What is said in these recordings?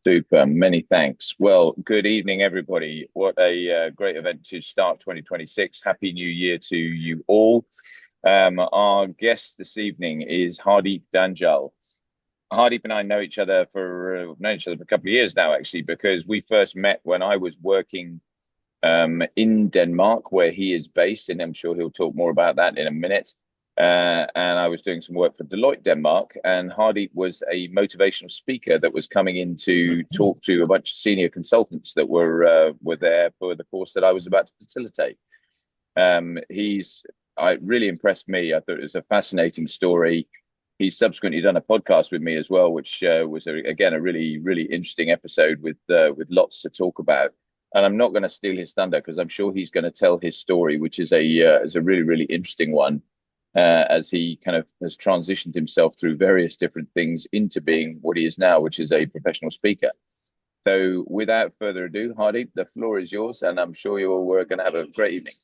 Super. Many thanks. Well, good evening, everybody. What a great event to start 2026. Happy New Year to you all. Our guest this evening is Hardeep Dhanjal. Hardeep and I know each other for known each other for a couple of years now, actually, because we first met when I was working in Denmark, where he is based, and I'm sure he'll talk more about that in a minute. And I was doing some work for Deloitte Denmark, and Hardeep was a motivational speaker that was coming in to talk to a bunch of senior consultants that were there for the course that I was about to facilitate. I really impressed me. I thought it was a fascinating story. He's subsequently done a podcast with me as well, which was again a really interesting episode with lots to talk about. And I'm not going to steal his thunder because I'm sure he's going to tell his story, which is a really interesting one, as he kind of has transitioned himself through various different things into being what he is now, which is a professional speaker. So without further ado, Hardeep, the floor is yours, and I'm sure you're going to have a great evening.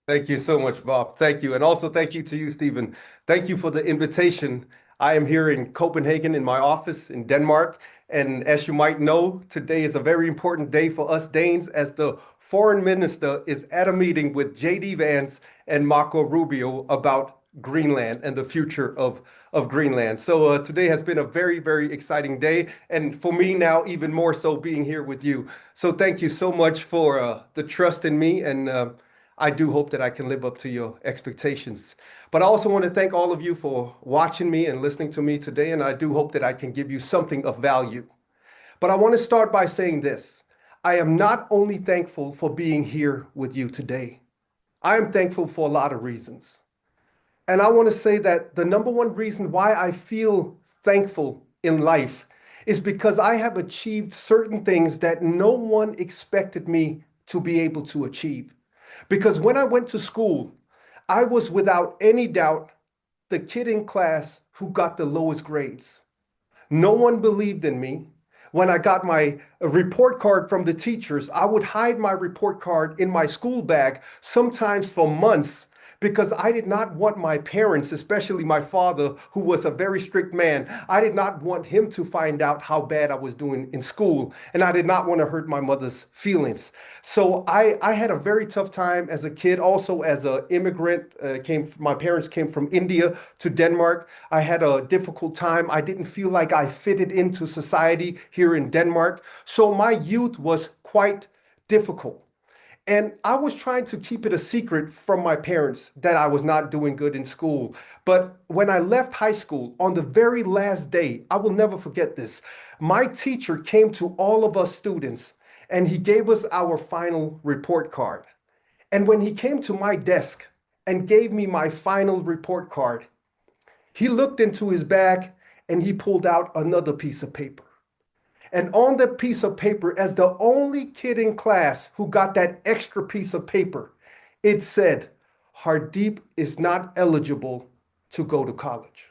Thank you so much, Bob. Thank you. And also thank you to you, Stephen. Thank you for the invitation. I am here in Copenhagen in my office in Denmark. And as you might know, today is a very important day for us Danes as the foreign minister is at a meeting with JD Vance and Marco Rubio about Greenland and the future of Greenland. So today has been a very exciting day. And for me now, even more so being here with you. So thank you so much for the trust in me. And I do hope that I can live up to your expectations. But I also want to thank all of you for watching me and listening to me today. And I do hope that I can give you something of value. But I want to start by saying this. I am not only thankful for being here with you today. I am thankful for a lot of reasons. And I want to say that the number one reason why I feel thankful in life is because I have achieved certain things that no one expected me to be able to achieve. Because when I went to school, I was without any doubt the kid in class who got the lowest grades. No one believed in me. When I got my report card from the teachers, I would hide my report card in my school bag, sometimes for months, because I did not want my parents, especially my father, who was a very strict man, I did not want him to find out how bad I was doing in school. And I did not want to hurt my mother's feelings. So I had a very tough time as a kid. Also as an immigrant, my parents came from India to Denmark. I had a difficult time. I didn't feel like I fitted into society here in Denmark. So my youth was quite difficult. And I was trying to keep it a secret from my parents that I was not doing good in school. But when I left high school on the very last day, I will never forget this. My teacher came to all of us students and he gave us our final report card. And when he came to my desk and gave me my final report card, he looked into his bag and he pulled out another piece of paper. And on that piece of paper, as the only kid in class who got that extra piece of paper, it said, Hardeep is not eligible to go to college.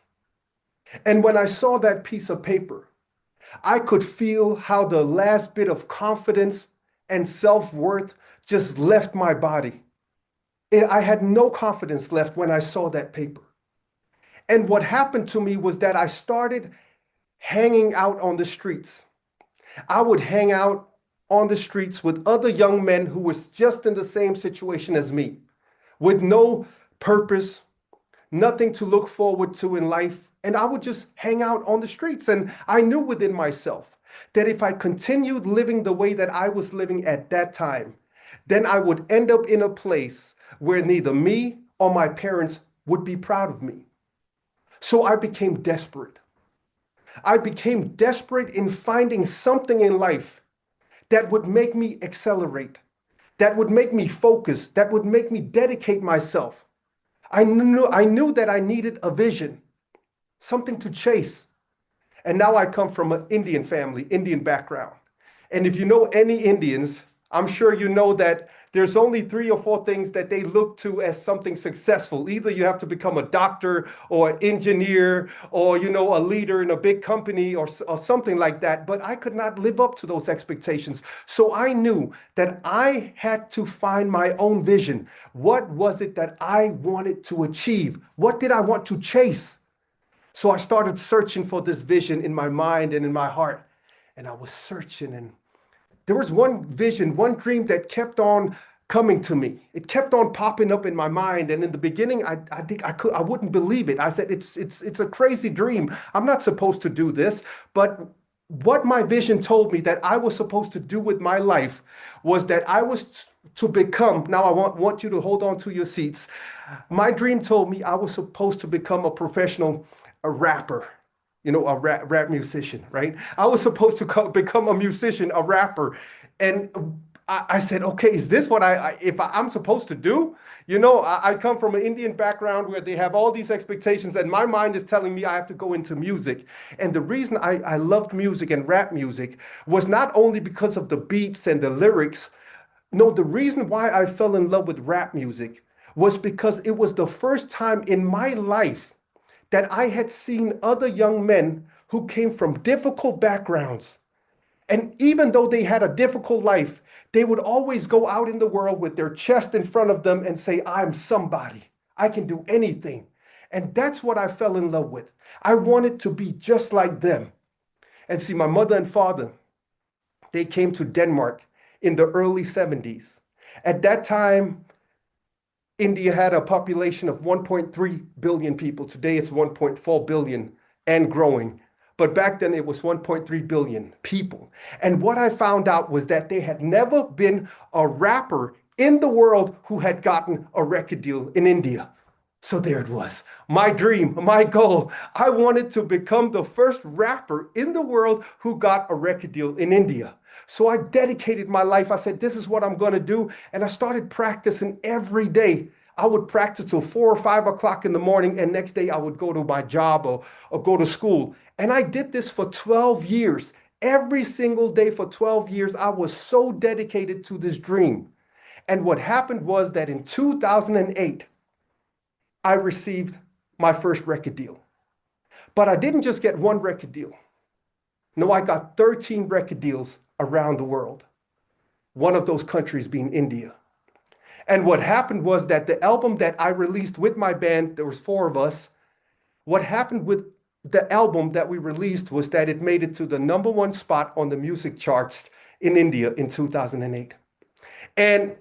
And when I saw that piece of paper, I could feel how the last bit of confidence and self-worth just left my body. I had no confidence left when I saw that paper. And what happened to me was that I started hanging out on the streets. I would hang out on the streets with other young men who was just in the same situation as me, with no purpose, nothing to look forward to in life. And I would just hang out on the streets. And I knew within myself that if I continued living the way that I was living at that time, then I would end up in a place where neither me or my parents would be proud of me. So I became desperate. I became desperate in finding something in life that would make me accelerate, that would make me focus, that would make me dedicate myself. I knew that I needed a vision, something to chase. And now I come from an Indian family, Indian background. And if you know any Indians, I'm sure you know that there's only 3 or 4 things that they look to as something successful. Either you have to become a doctor or an engineer or, a leader in a big company or something like that. But I could not live up to those expectations. So I knew that I had to find my own vision. What was it that I wanted to achieve? What did I want to chase? So I started searching for this vision in my mind and in my heart. And I was searching, and there was one vision, one dream that kept on coming to me. It kept on popping up in my mind. And in the beginning, I think I wouldn't believe it. I said, it's a crazy dream. I'm not supposed to do this. But what my vision told me that I was supposed to do with my life was that I was to become, now I want you to hold on to your seats. My dream told me I was supposed to become a professional, a rapper, a rap musician, right? I was supposed to become a musician, a rapper. And I said, okay, is this what I'm supposed to do? I come from an Indian background where they have all these expectations, and my mind is telling me I have to go into music. And the reason I loved music and rap music was not only because of the beats and the lyrics. No, the reason why I fell in love with rap music was because it was the first time in my life that I had seen other young men who came from difficult backgrounds. And even though they had a difficult life, they would always go out in the world with their chest in front of them and say, I'm somebody. I can do anything. And that's what I fell in love with. I wanted to be just like them. And see, my mother and father, they came to Denmark in the early 70s. At that time, India had a population of 1.3 billion people. Today it's 1.4 billion and growing. But back then it was 1.3 billion people. And what I found out was that there had never been a rapper in the world who had gotten a record deal in India. So there it was, my dream, my goal. I wanted to become the first rapper in the world who got a record deal in India. So I dedicated my life. I said, this is what I'm going to do. And I started practicing every day. I would practice till 4 or 5 o'clock in the morning. And next day I would go to my job or go to school. And I did this for 12 years. Every single day for 12 years, I was so dedicated to this dream. And what happened was that in 2008, I received my first record deal. But I didn't just get one record deal. No, I got 13 record deals around the world. One of those countries being India. And what happened was that the album that I released with my band, there was four of us. What happened with the album that we released was that it made it to the #1 spot on the music charts in India in 2008. And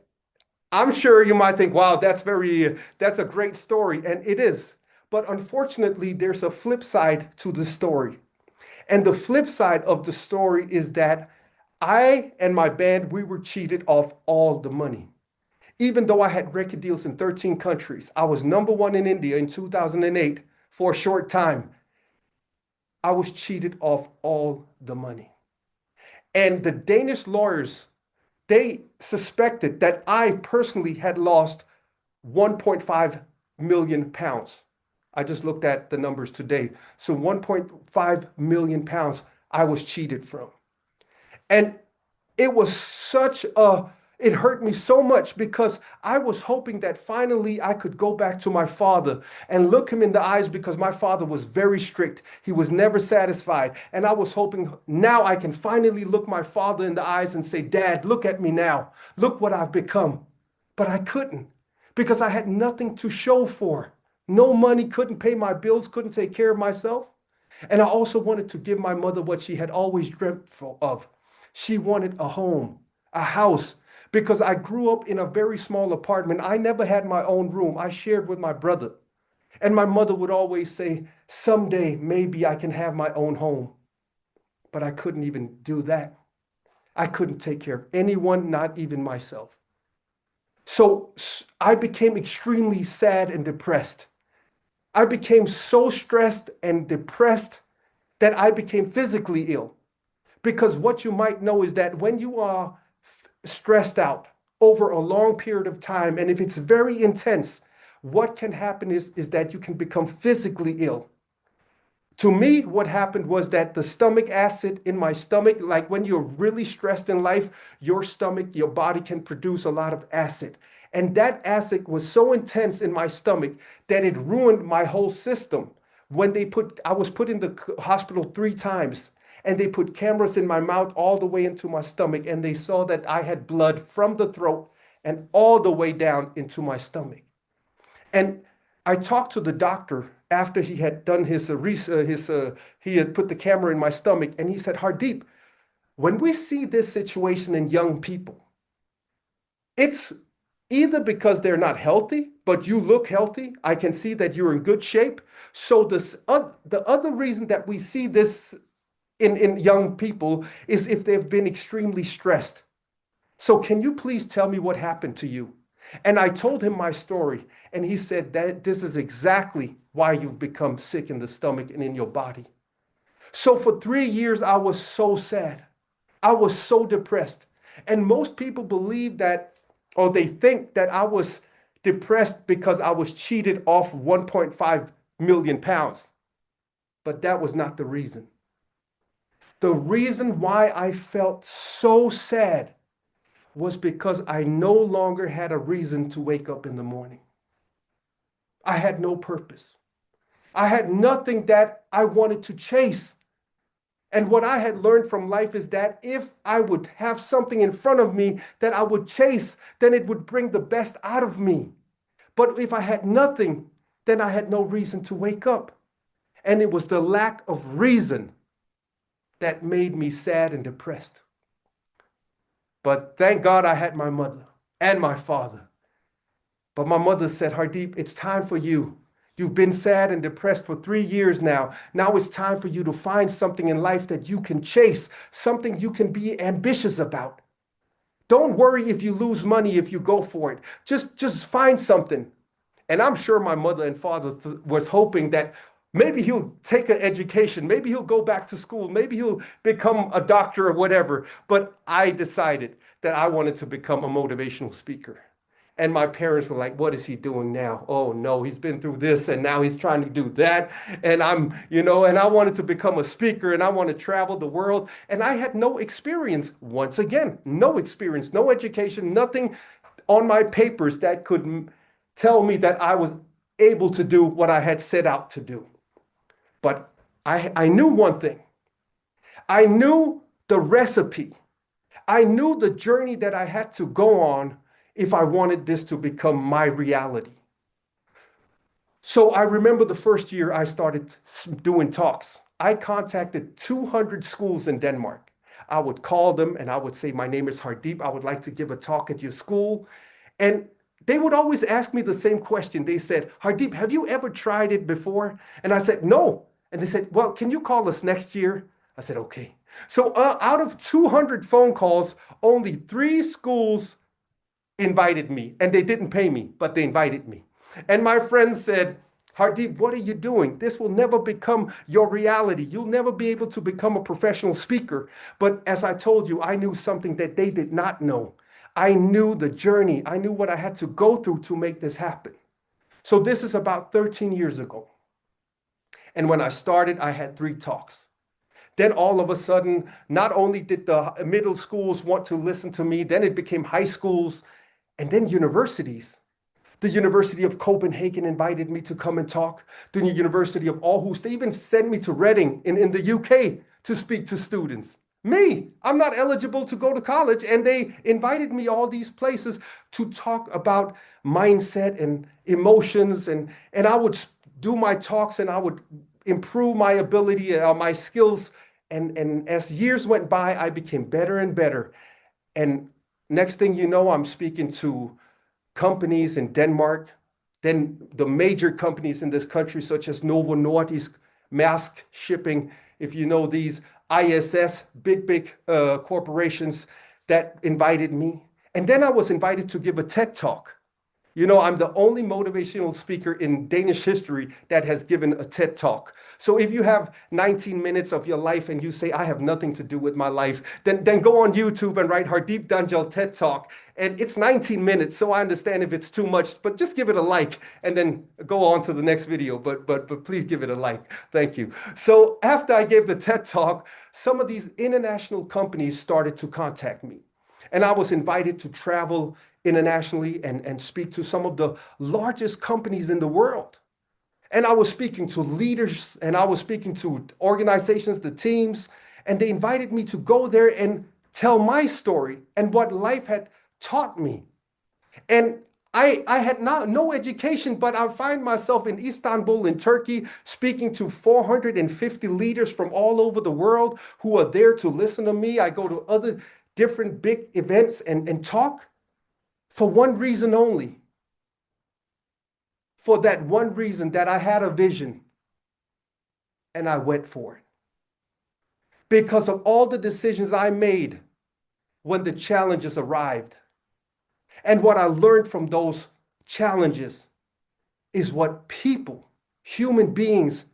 I'm sure you might think, wow, that's a great story. And it is. But unfortunately, there's a flip side to the story. And the flip side of the story is that I and my band, we were cheated of all the money. Even though I had record deals in 13 countries, I was #1 in India in 2008 for a short time. I was cheated of all the money. And the Danish lawyers, they suspected that I personally had lost 1.5 million pounds. I just looked at the numbers today. So 1.5 million pounds I was cheated from. And it was it hurt me so much because I was hoping that finally I could go back to my father and look him in the eyes because my father was very strict. He was never satisfied. And I was hoping now I can finally look my father in the eyes and say, Dad, look at me now. Look what I've become. But I couldn't because I had nothing to show for. No money, couldn't pay my bills, couldn't take care of myself. And I also wanted to give my mother what she had always dreamt of. She wanted a home, a house, because I grew up in a very small apartment. I never had my own room. I shared with my brother. And my mother would always say, someday maybe I can have my own home. But I couldn't even do that. I couldn't take care of anyone, not even myself. So I became extremely sad and depressed. I became so stressed and depressed that I became physically ill. Because what you might know is that when you are stressed out over a long period of time, and if it's very intense, what can happen is that you can become physically ill. To me, what happened was that the stomach acid in my stomach, like when you're really stressed in life, your stomach, your body can produce a lot of acid. And that acid was so intense in my stomach that it ruined my whole system. I was put in the hospital 3 times, and they put cameras in my mouth all the way into my stomach, and they saw that I had blood from the throat and all the way down into my stomach. And I talked to the doctor after he had done he had put the camera in my stomach, and he said, Hardeep, when we see this situation in young people, it's either because they're not healthy, but you look healthy. I can see that you're in good shape. So the other reason that we see this in young people is if they've been extremely stressed. So can you please tell me what happened to you? And I told him my story, and he said that this is exactly why you've become sick in the stomach and in your body. So for 3 years, I was so sad. I was so depressed. And most people believe that, or they think that I was depressed because I was cheated off 1.5 million pounds. But that was not the reason. The reason why I felt so sad was because I no longer had a reason to wake up in the morning. I had no purpose. I had nothing that I wanted to chase. And what I had learned from life is that if I would have something in front of me that I would chase, then it would bring the best out of me. But if I had nothing, then I had no reason to wake up. And it was the lack of reason that made me sad and depressed. But thank God I had my mother and my father. But my mother said, Hardeep, it's time for you. You've been sad and depressed for 3 years now. Now it's time for you to find something in life that you can chase, something you can be ambitious about. Don't worry if you lose money if you go for it. Just find something. And I'm sure my mother and father was hoping that maybe he'll take an education, maybe he'll go back to school, maybe he'll become a doctor or whatever. But I decided that I wanted to become a motivational speaker. And my parents were like, what is he doing now? Oh no, he's been through this and now he's trying to do that. And and I wanted to become a speaker and I want to travel the world. And I had no experience. Once again, no experience, no education, nothing on my papers that could tell me that I was able to do what I had set out to do. But I knew one thing. I knew the recipe. I knew the journey that I had to go on if I wanted this to become my reality. So I remember the first year I started doing talks. I contacted 200 schools in Denmark. I would call them and I would say, my name is Hardeep. I would like to give a talk at your school. And they would always ask me the same question. They said, Hardeep, have you ever tried it before? And I said, no. And they said, well, can you call us next year? I said, okay. So out of 200 phone calls, only 3 schools invited me, and they didn't pay me, but they invited me. And my friends said, Hardeep, what are you doing? This will never become your reality. You'll never be able to become a professional speaker. But as I told you, I knew something that they did not know. I knew the journey. I knew what I had to go through to make this happen. So this is about 13 years ago. And when I started, I had 3 talks. Then all of a sudden, not only did the middle schools want to listen to me, then it became high schools and then universities. The University of Copenhagen invited me to come and talk. The University of Aarhus, they even sent me to Reading in the UK to speak to students. Me, I'm not eligible to go to college, and they invited me all these places to talk about mindset and emotions, and I would do my talks and I would improve my ability, my skills, and as years went by, I became better and better. And next thing you know, I'm speaking to companies in Denmark, then the major companies in this country, such as Novo Nordisk, Maersk Shipping, if you know these, ISS, big corporations that invited me. And then I was invited to give a TED Talk. You know, I'm the only motivational speaker in Danish history that has given a TED Talk. So if you have 19 minutes of your life and you say, I have nothing to do with my life, then go on YouTube and write Hardeep Dhanjal TED Talk. And it's 19 minutes, so I understand if it's too much, but just give it a like and then go on to the next video. But please give it a like. Thank you. So after I gave the TED Talk, some of these international companies started to contact me. And I was invited to travel internationally and speak to some of the largest companies in the world. And I was speaking to leaders and I was speaking to organizations, the teams, and they invited me to go there and tell my story and what life had taught me. And I had no education, but I find myself in Istanbul in Turkey speaking to 450 leaders from all over the world who are there to listen to me. I go to other different big events and talk for one reason only. For that one reason, that I had a vision and I went for it. Because of all the decisions I made when the challenges arrived. And what I learned from those challenges is what people, human beings,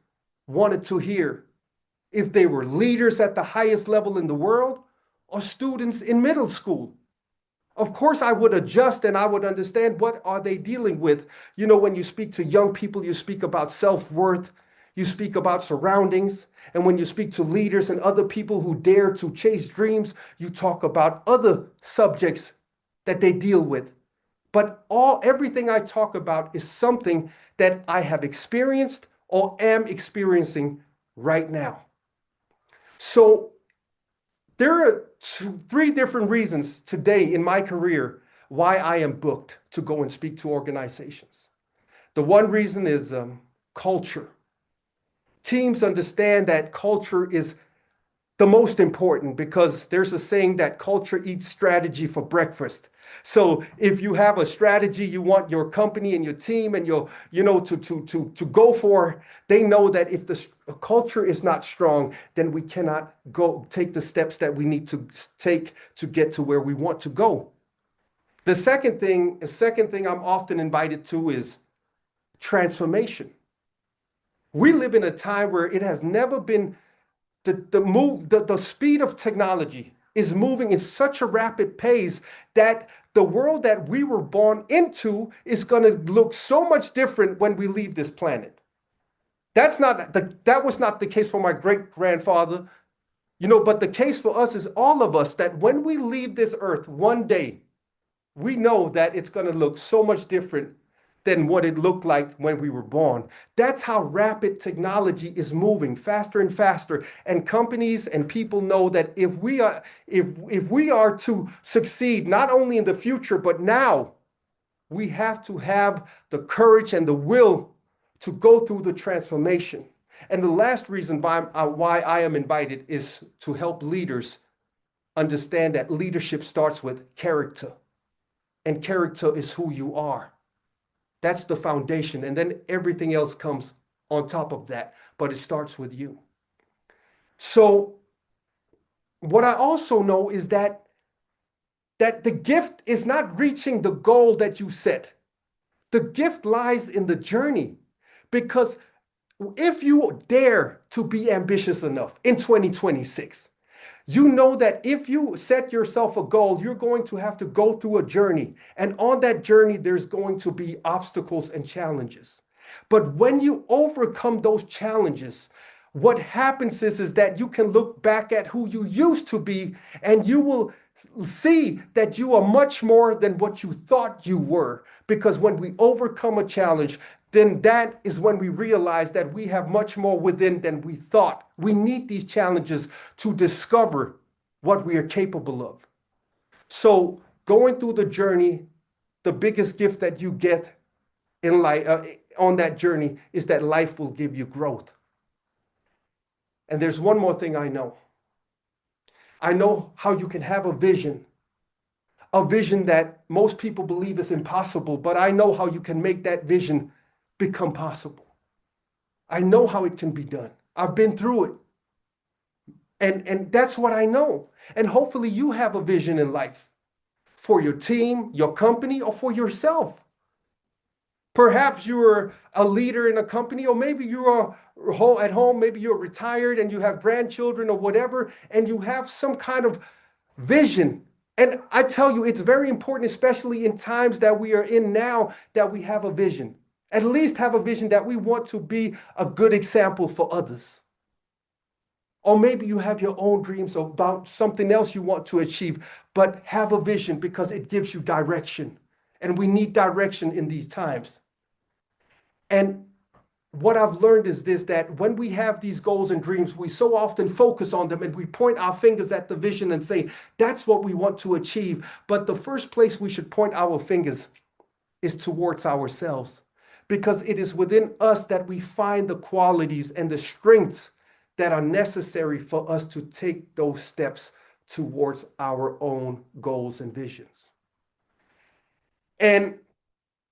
wanted to hear. If they were leaders at the highest level in the world or students in middle school. Of course, I would adjust and I would understand what are they dealing with. You know, when you speak to young people, you speak about self-worth, you speak about surroundings. And when you speak to leaders and other people who dare to chase dreams, you talk about other subjects that they deal with. But everything I talk about is something that I have experienced or am experiencing right now. So there are three different reasons today in my career why I am booked to go and speak to organizations. The one reason is culture. Teams understand that culture is the most important because there's a saying that culture eats strategy for breakfast. So if you have a strategy you want your company and your team and to go for, they know that if the culture is not strong, then we cannot go take the steps that we need to take to get to where we want to go. The second thing I'm often invited to is transformation. We live in a time where it has never been the speed of technology is moving in such a rapid pace that the world that we were born into is going to look so much different when we leave this planet. That was not the case for my great-grandfather, but the case for us is all of us that when we leave this earth one day, we know that it's going to look so much different than what it looked like when we were born. That's how rapid technology is moving faster and faster. And companies and people know that if we are to succeed, not only in the future, but now, we have to have the courage and the will to go through the transformation. And the last reason why I am invited is to help leaders understand that leadership starts with character. And character is who you are. That's the foundation. And then everything else comes on top of that. But it starts with you. So what I also know is that the gift is not reaching the goal that you set. The gift lies in the journey. Because if you dare to be ambitious enough in 2026, you know that if you set yourself a goal, you're going to have to go through a journey. And on that journey, there's going to be obstacles and challenges. But when you overcome those challenges, what happens is that you can look back at who you used to be, and you will see that you are much more than what you thought you were. Because when we overcome a challenge, then that is when we realize that we have much more within than we thought. We need these challenges to discover what we are capable of. So going through the journey, the biggest gift that you get in life on that journey is that life will give you growth. And there's one more thing I know. I know how you can have a vision that most people believe is impossible, but I know how you can make that vision become possible. I know how it can be done. I've been through it. And that's what I know. And hopefully you have a vision in life for your team, your company, or for yourself. Perhaps you're a leader in a company, or maybe you are at home, maybe you're retired and you have grandchildren or whatever, and you have some kind of vision. And I tell you, it's very important, especially in times that we are in now, that we have a vision. At least have a vision that we want to be a good example for others. Or maybe you have your own dreams about something else you want to achieve, but have a vision because it gives you direction. And we need direction in these times. And what I've learned is this, that when we have these goals and dreams, we so often focus on them and we point our fingers at the vision and say, that's what we want to achieve. But the first place we should point our fingers is towards ourselves, because it is within us that we find the qualities and the strengths that are necessary for us to take those steps towards our own goals and visions. And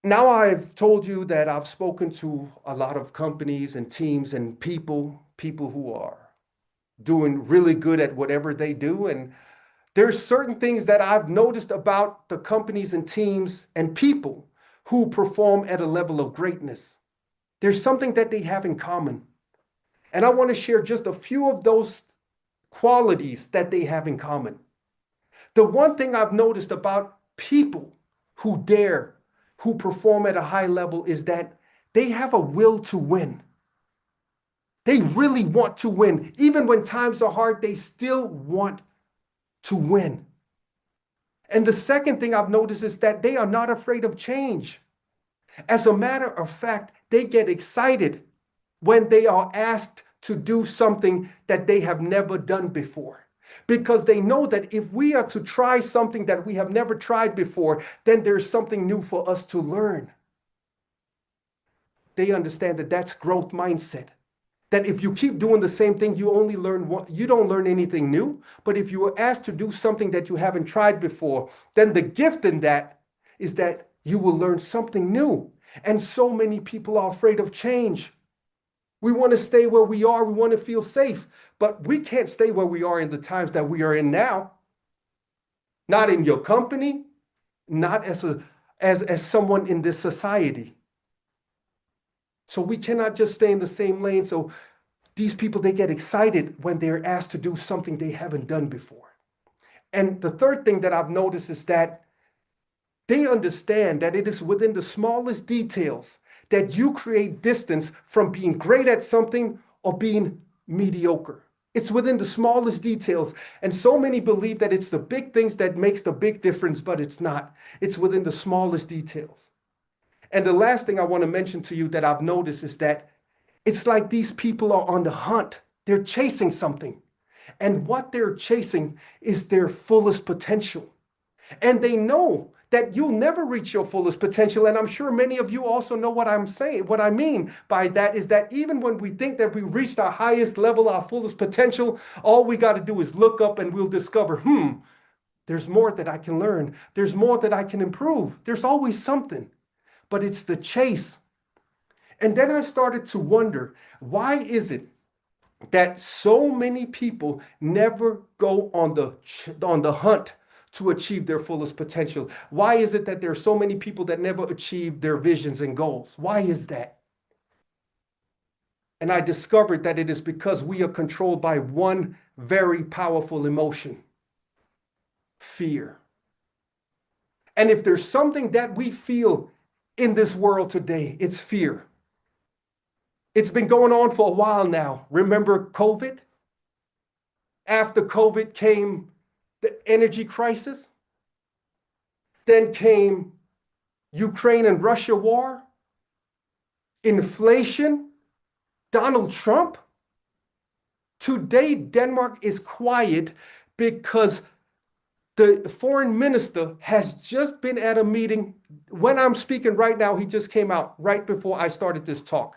now I've told you that I've spoken to a lot of companies and teams and people who are doing really good at whatever they do. And there's certain things that I've noticed about the companies and teams and people who perform at a level of greatness. There's something that they have in common. And I want to share just a few of those qualities that they have in common. The one thing I've noticed about people who dare, who perform at a high level, is that they have a will to win. They really want to win. Even when times are hard, they still want to win. And the second thing I've noticed is that they are not afraid of change. As a matter of fact, they get excited when they are asked to do something that they have never done before, because they know that if we are to try something that we have never tried before, then there's something new for us to learn. They understand that that's growth mindset. That if you keep doing the same thing, you only learn what you don't learn anything new. But if you are asked to do something that you haven't tried before, then the gift in that is that you will learn something new. And so many people are afraid of change. We want to stay where we are. We want to feel safe, but we can't stay where we are in the times that we are in now. Not in your company, not as someone in this society. So we cannot just stay in the same lane. So these people, they get excited when they're asked to do something they haven't done before. And the third thing that I've noticed is that they understand that it is within the smallest details that you create distance from being great at something or being mediocre. It's within the smallest details. And so many believe that it's the big things that makes the big difference, but it's not. It's within the smallest details. And the last thing I want to mention to you that I've noticed is that it's like these people are on the hunt. They're chasing something. And what they're chasing is their fullest potential. And they know that you'll never reach your fullest potential. And I'm sure many of you also know what I'm saying. What I mean by that is that even when we think that we reached our highest level, our fullest potential, all we got to do is look up and we'll discover, there's more that I can learn. There's more that I can improve. There's always something. But it's the chase. And then I started to wonder, why is it that so many people never go on the hunt to achieve their fullest potential? Why is it that there are so many people that never achieve their visions and goals? Why is that? And I discovered that it is because we are controlled by one very powerful emotion: fear. And if there's something that we feel in this world today, it's fear. It's been going on for a while now. Remember COVID? After COVID came the energy crisis. Then came Ukraine and Russia war, inflation, Donald Trump. Today, Denmark is quiet because the foreign minister has just been at a meeting. When I'm speaking right now, he just came out right before I started this talk.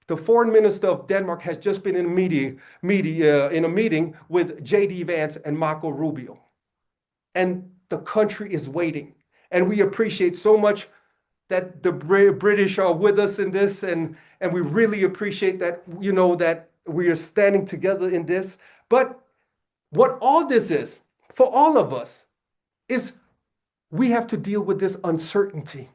The foreign minister of Denmark has just been in a meeting with J.D. Vance and Marco Rubio. And the country is waiting. And we appreciate so much that the British are with us in this. And we really appreciate that, that we are standing together in this. But what all this is, for all of us, is we have to deal with this uncertainty.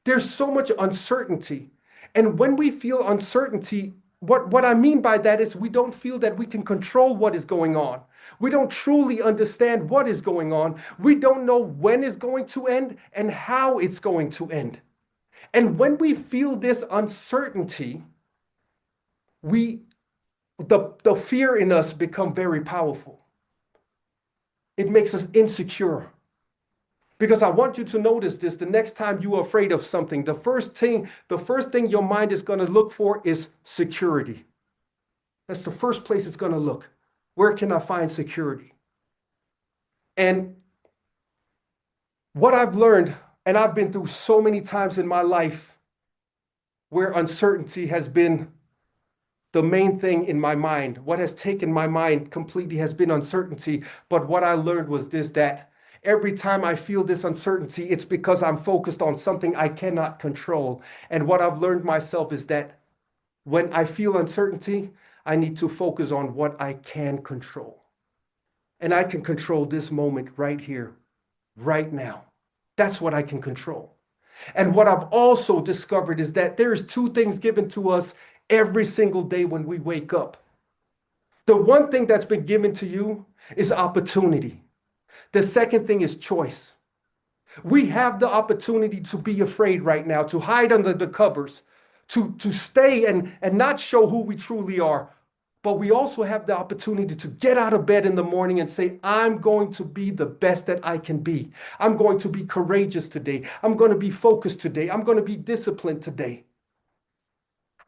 There's so much uncertainty. And when we feel uncertainty, what I mean by that is we don't feel that we can control what is going on. We don't truly understand what is going on. We don't know when it's going to end and how it's going to end. And when we feel this uncertainty, the fear in us become very powerful. It makes us insecure. Because I want you to notice this: the next time you are afraid of something, the first thing your mind is going to look for is security. That's the first place it's going to look. Where can I find security? And what I've learned And I've been through so many times in my life where uncertainty has been the main thing in my mind. What has taken my mind completely has been uncertainty. But what I learned was this, that every time I feel this uncertainty, it's because I'm focused on something I cannot control. And what I've learned myself is that when I feel uncertainty, I need to focus on what I can control. And I can control this moment right here, right now. That's what I can control. And what I've also discovered is that there's two things given to us every single day when we wake up. The one thing that's been given to you is opportunity. The second thing is choice. We have the opportunity to be afraid right now, to hide under the covers, to stay and not show who we truly are. But we also have the opportunity to get out of bed in the morning and say, I'm going to be the best that I can be. I'm going to be courageous today. I'm going to be focused today. I'm going to be disciplined today.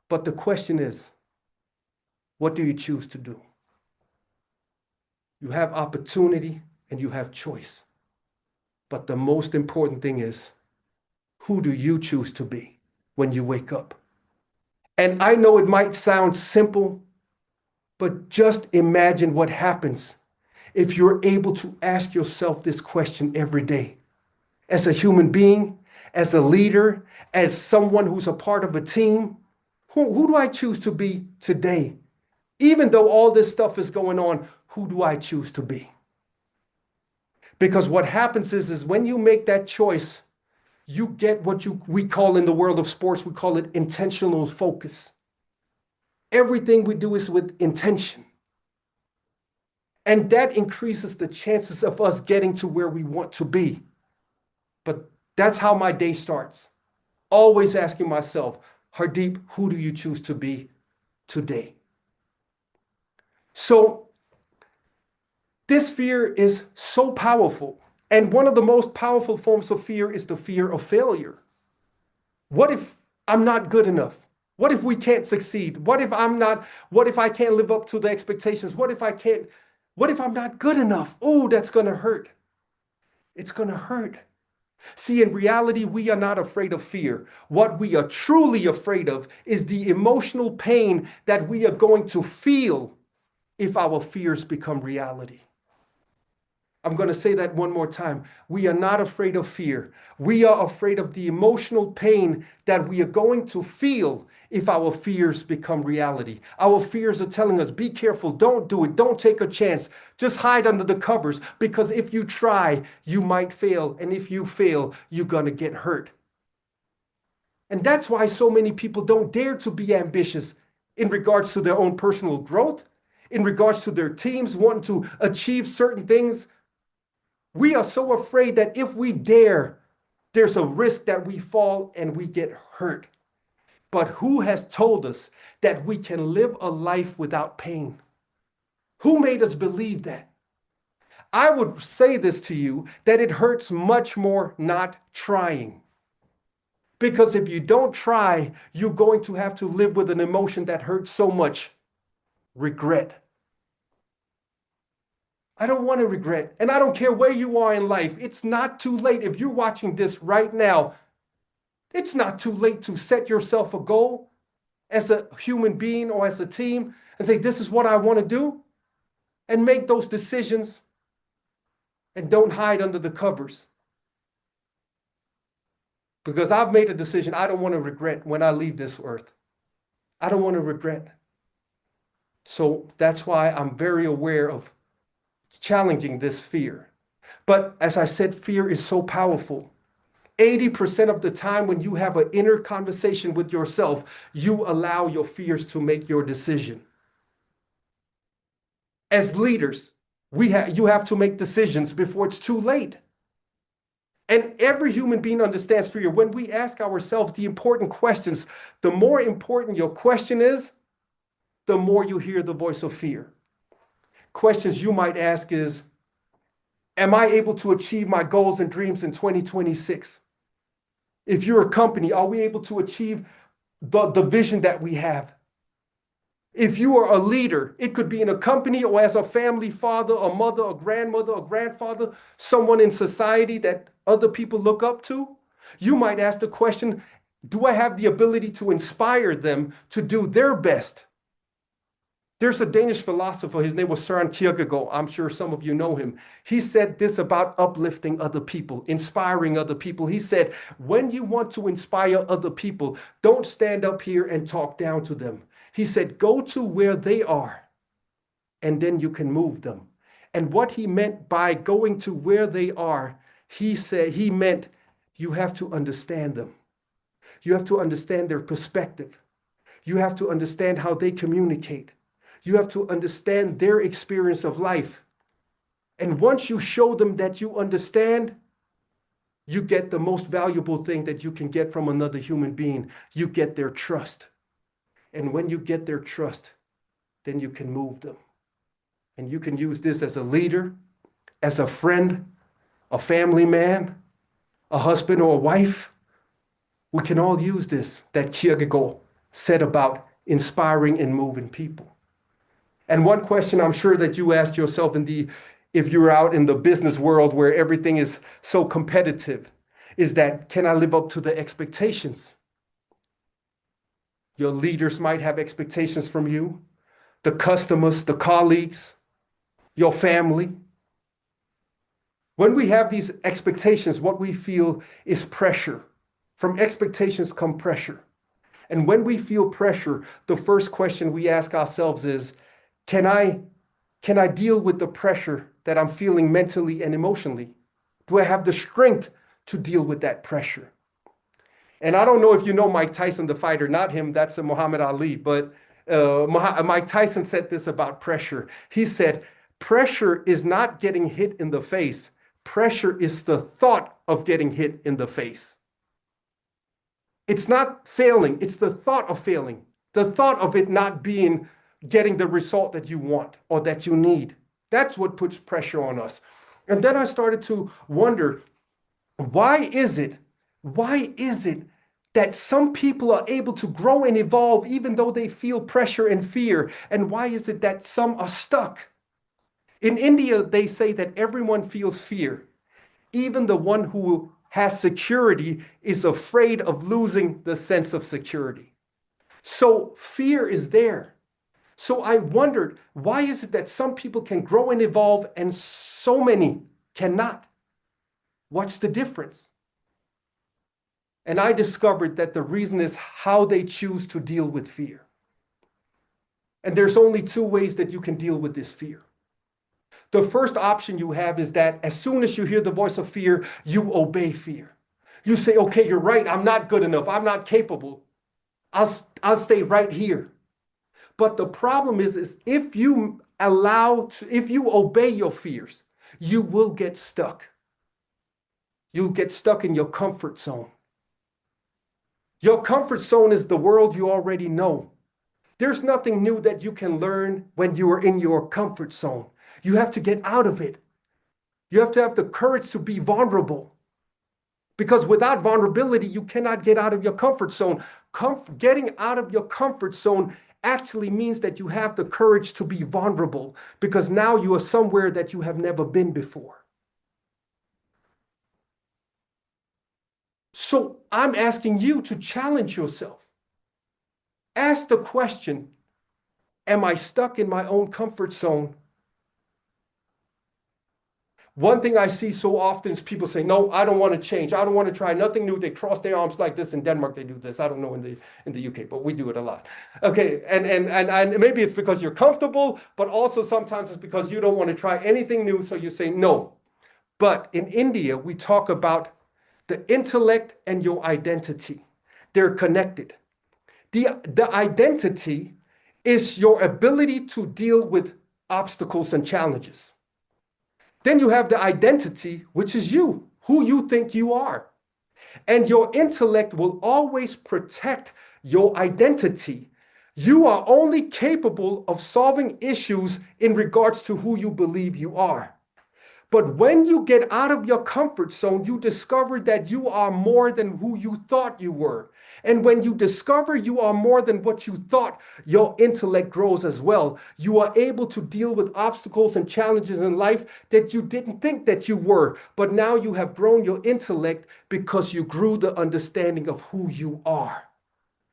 But the question is, what do you choose to do? You have opportunity and you have choice. But the most important thing is, who do you choose to be when you wake up? And I know it might sound simple, but just imagine what happens if you're able to ask yourself this question every day. As a human being, as a leader, as someone who's a part of a team, who do I choose to be today? Even though all this stuff is going on, who do I choose to be? Because what happens is when you make that choice, you get what we call in the world of sports, we call it intentional focus. Everything we do is with intention. And that increases the chances of us getting to where we want to be. But that's how my day starts. Always asking myself, Hardeep, who do you choose to be today? So this fear is so powerful. And one of the most powerful forms of fear is the fear of failure. What if I'm not good enough? What if we can't succeed? What if I can't live up to the expectations? What if I'm not good enough? Oh, that's going to hurt. It's going to hurt. See, in reality, we are not afraid of fear. What we are truly afraid of is the emotional pain that we are going to feel if our fears become reality. I'm going to say that one more time. We are not afraid of fear. We are afraid of the emotional pain that we are going to feel if our fears become reality. Our fears are telling us, be careful, don't do it, don't take a chance, just hide under the covers, because if you try, you might fail, and if you fail, you're going to get hurt. And that's why so many people don't dare to be ambitious in regards to their own personal growth, in regards to their teams wanting to achieve certain things. We are so afraid that if we dare, there's a risk that we fall and we get hurt. But who has told us that we can live a life without pain? Who made us believe that? I would say this to you, that it hurts much more not trying. Because if you don't try, you're going to have to live with an emotion that hurts so much: regret. I don't want to regret. And I don't care where you are in life. It's not too late. If you're watching this right now, it's not too late to set yourself a goal as a human being or as a team and say, this is what I want to do, and make those decisions, and don't hide under the covers. Because I've made a decision. I don't want to regret when I leave this earth. I don't want to regret. So that's why I'm very aware of challenging this fear. But as I said, fear is so powerful. 80% of the time when you have an inner conversation with yourself, you allow your fears to make your decision. As leaders, you have to make decisions before it's too late. And every human being understands fear. When we ask ourselves the important questions, the more important your question is, the more you hear the voice of fear. Questions you might ask is, am I able to achieve my goals and dreams in 2026? If you're a company, are we able to achieve the vision that we have? If you are a leader, it could be in a company or as a family, father, a mother, a grandmother, a grandfather, someone in society that other people look up to. You might ask the question, do I have the ability to inspire them to do their best? There's a Danish philosopher, his name was Søren Kierkegaard. I'm sure some of you know him. He said this about uplifting other people, inspiring other people. He said, when you want to inspire other people, don't stand up here and talk down to them. He said, go to where they are, and then you can move them. And what he meant by going to where they are, he meant you have to understand them. You have to understand their perspective. You have to understand how they communicate. You have to understand their experience of life. And once you show them that you understand, you get the most valuable thing that you can get from another human being. You get their trust. And when you get their trust, then you can move them. And you can use this as a leader, as a friend, a family man, a husband or a wife. We can all use this that Kierkegaard said about inspiring and moving people. And one question I'm sure that you asked yourself if you're out in the business world where everything is so competitive, is that, can I live up to the expectations? Your leaders might have expectations from you, the customers, the colleagues, your family. When we have these expectations, what we feel is pressure. From expectations come pressure. And when we feel pressure, the first question we ask ourselves is, can I deal with the pressure that I'm feeling mentally and emotionally? Do I have the strength to deal with that pressure? And I don't know if you know Mike Tyson, the fighter, not him, that's a Muhammad Ali, but Mike Tyson said this about pressure. He said, pressure is not getting hit in the face. Pressure is the thought of getting hit in the face. It's not failing, it's the thought of failing, the thought of it not getting the result that you want or that you need. That's what puts pressure on us. And then I started to wonder, why is it that some people are able to grow and evolve even though they feel pressure and fear? And why is it that some are stuck? In India, they say that everyone feels fear. Even the one who has security is afraid of losing the sense of security. So fear is there. So I wondered, why is it that some people can grow and evolve and so many cannot? What's the difference? And I discovered that the reason is how they choose to deal with fear. And there's only two ways that you can deal with this fear. The first option you have is that as soon as you hear the voice of fear, you obey fear. You say, okay, you're right, I'm not good enough, I'm not capable. I'll stay right here. But the problem is if you obey your fears, you will get stuck. You'll get stuck in your comfort zone. Your comfort zone is the world you already know. There's nothing new that you can learn when you are in your comfort zone. You have to get out of it. You have to have the courage to be vulnerable. Because without vulnerability, you cannot get out of your comfort zone. Getting out of your comfort zone actually means that you have the courage to be vulnerable, because now you are somewhere that you have never been before. So I'm asking you to challenge yourself. Ask the question, am I stuck in my own comfort zone? One thing I see so often is people say, no, I don't want to change. I don't want to try nothing new. They cross their arms like this. In Denmark, they do this. I don't know in the UK, but we do it a lot. Okay, and maybe it's because you're comfortable, but also sometimes it's because you don't want to try anything new, so you say no. But in India, we talk about the intellect and your identity. They're connected. The identity is your ability to deal with obstacles and challenges. Then you have the identity, which is you, who you think you are. And your intellect will always protect your identity. You are only capable of solving issues in regards to who you believe you are. But when you get out of your comfort zone, you discover that you are more than who you thought you were. And when you discover you are more than what you thought, your intellect grows as well. You are able to deal with obstacles and challenges in life that you didn't think that you were. But now you have grown your intellect because you grew the understanding of who you are.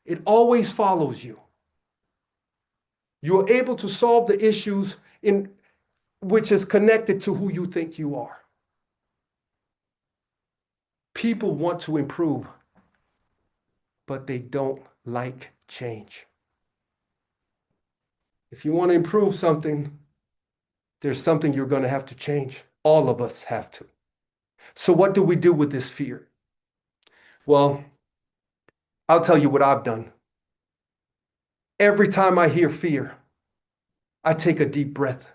It always follows you. You are able to solve the issues in which is connected to who you think you are. People want to improve, but they don't like change. If you want to improve something, there's something you're going to have to change. All of us have to. So what do we do with this fear? Well, I'll tell you what I've done. Every time I hear fear, I take a deep breath.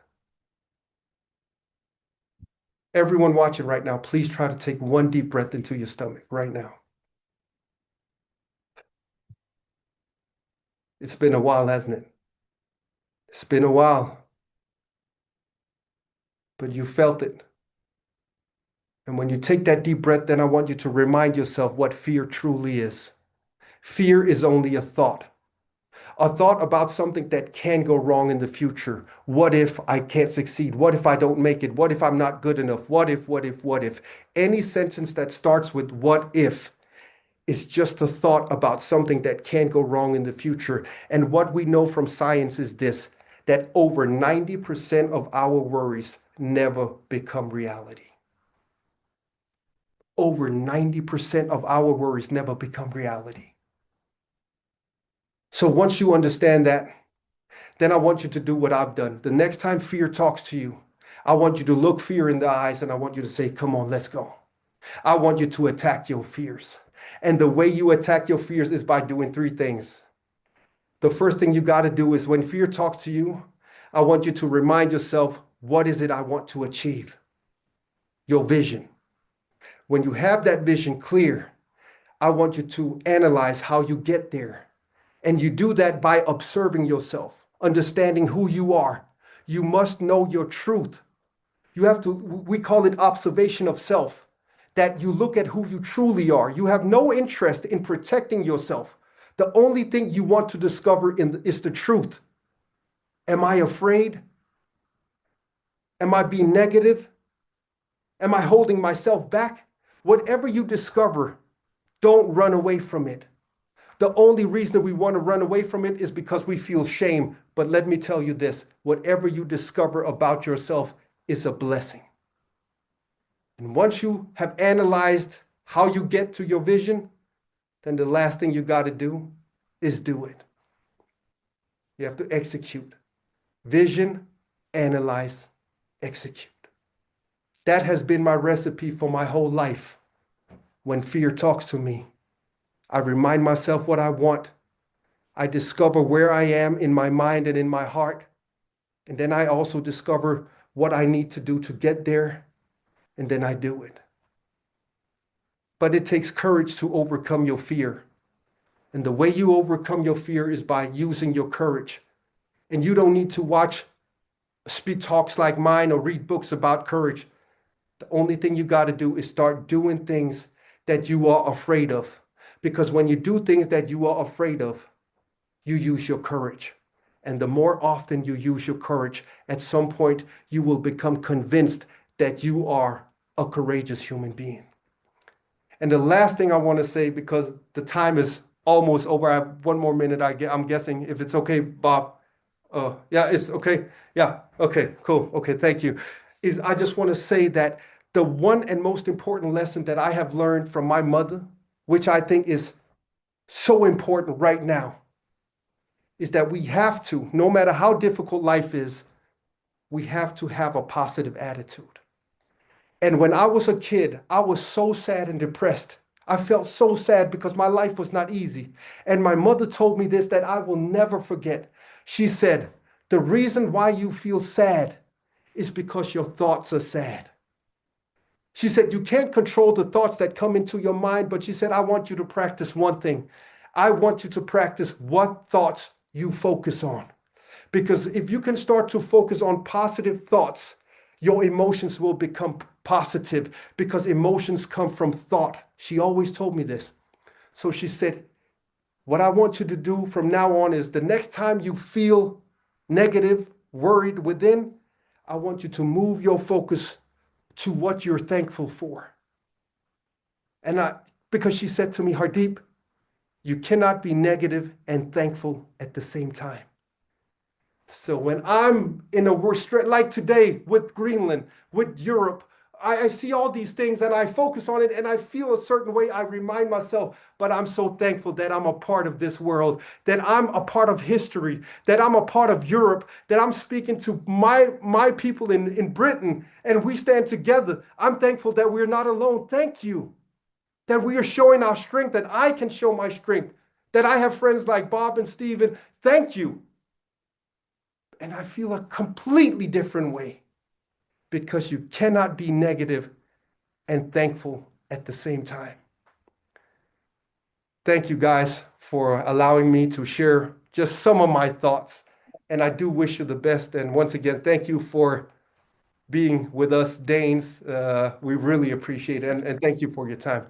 Everyone watching right now, please try to take one deep breath into your stomach right now. It's been a while, hasn't it? It's been a while, but you felt it. And when you take that deep breath, then I want you to remind yourself what fear truly is. Fear is only a thought about something that can go wrong in the future. What if I can't succeed? What if I don't make it? What if I'm not good enough? What if, what if, what if? Any sentence that starts with what if is just a thought about something that can go wrong in the future. And what we know from science is this, that over 90% of our worries never become reality. Over 90% of our worries never become reality. So once you understand that, then I want you to do what I've done. The next time fear talks to you, I want you to look fear in the eyes and I want you to say, come on, let's go. I want you to attack your fears. And the way you attack your fears is by doing three things. The first thing you got to do is when fear talks to you, I want you to remind yourself, what is it I want to achieve? Your vision. When you have that vision clear, I want you to analyze how you get there. And you do that by observing yourself, understanding who you are. You must know your truth. You have to, we call it observation of self, that you look at who you truly are. You have no interest in protecting yourself. The only thing you want to discover is the truth. Am I afraid? Am I being negative? Am I holding myself back? Whatever you discover, don't run away from it. The only reason we want to run away from it is because we feel shame. But let me tell you this, whatever you discover about yourself is a blessing. And once you have analyzed how you get to your vision, then the last thing you got to do is do it. You have to execute. Vision, analyze, execute. That has been my recipe for my whole life. When fear talks to me, I remind myself what I want. I discover where I am in my mind and in my heart. And then I also discover what I need to do to get there. And then I do it. But it takes courage to overcome your fear. And the way you overcome your fear is by using your courage. And you don't need to watch speed talks like mine or read books about courage. The only thing you got to do is start doing things that you are afraid of. Because when you do things that you are afraid of, you use your courage. And the more often you use your courage, at some point you will become convinced that you are a courageous human being. And the last thing I want to say, because the time is almost over, I have one more minute, I'm guessing, if it's okay, Bob. Yeah, it's okay. Yeah, okay, cool. Okay, thank you. I just want to say that the one and most important lesson that I have learned from my mother, which I think is so important right now, is that we have to, no matter how difficult life is, we have to have a positive attitude. And when I was a kid, I was so sad and depressed. I felt so sad because my life was not easy. And my mother told me this that I will never forget. She said, the reason why you feel sad is because your thoughts are sad. She said, you can't control the thoughts that come into your mind, but she said, I want you to practice one thing. I want you to practice what thoughts you focus on. Because if you can start to focus on positive thoughts, Your emotions will become positive because emotions come from thought. She always told me this. So she said, what I want you to do from now on is the next time you feel negative, worried within, I want you to move your focus to what you're thankful for. And because she said to me, Hardeep, you cannot be negative and thankful at the same time. So when I'm in a worse stress, like today with Greenland, with Europe, I see all these things and I focus on it and I feel a certain way. I remind myself, but I'm so thankful that I'm a part of this world, that I'm a part of history, that I'm a part of Europe, that I'm speaking to my people in Britain and we stand together. I'm thankful that we're not alone. Thank you. That we are showing our strength, that I can show my strength, that I have friends like Bob and Steven. Thank you. And I feel a completely different way because you cannot be negative and thankful at the same time. Thank you guys for allowing me to share just some of my thoughts. And I do wish you the best. And once again, thank you for being with us, Danes. We really appreciate it. And thank you for your time.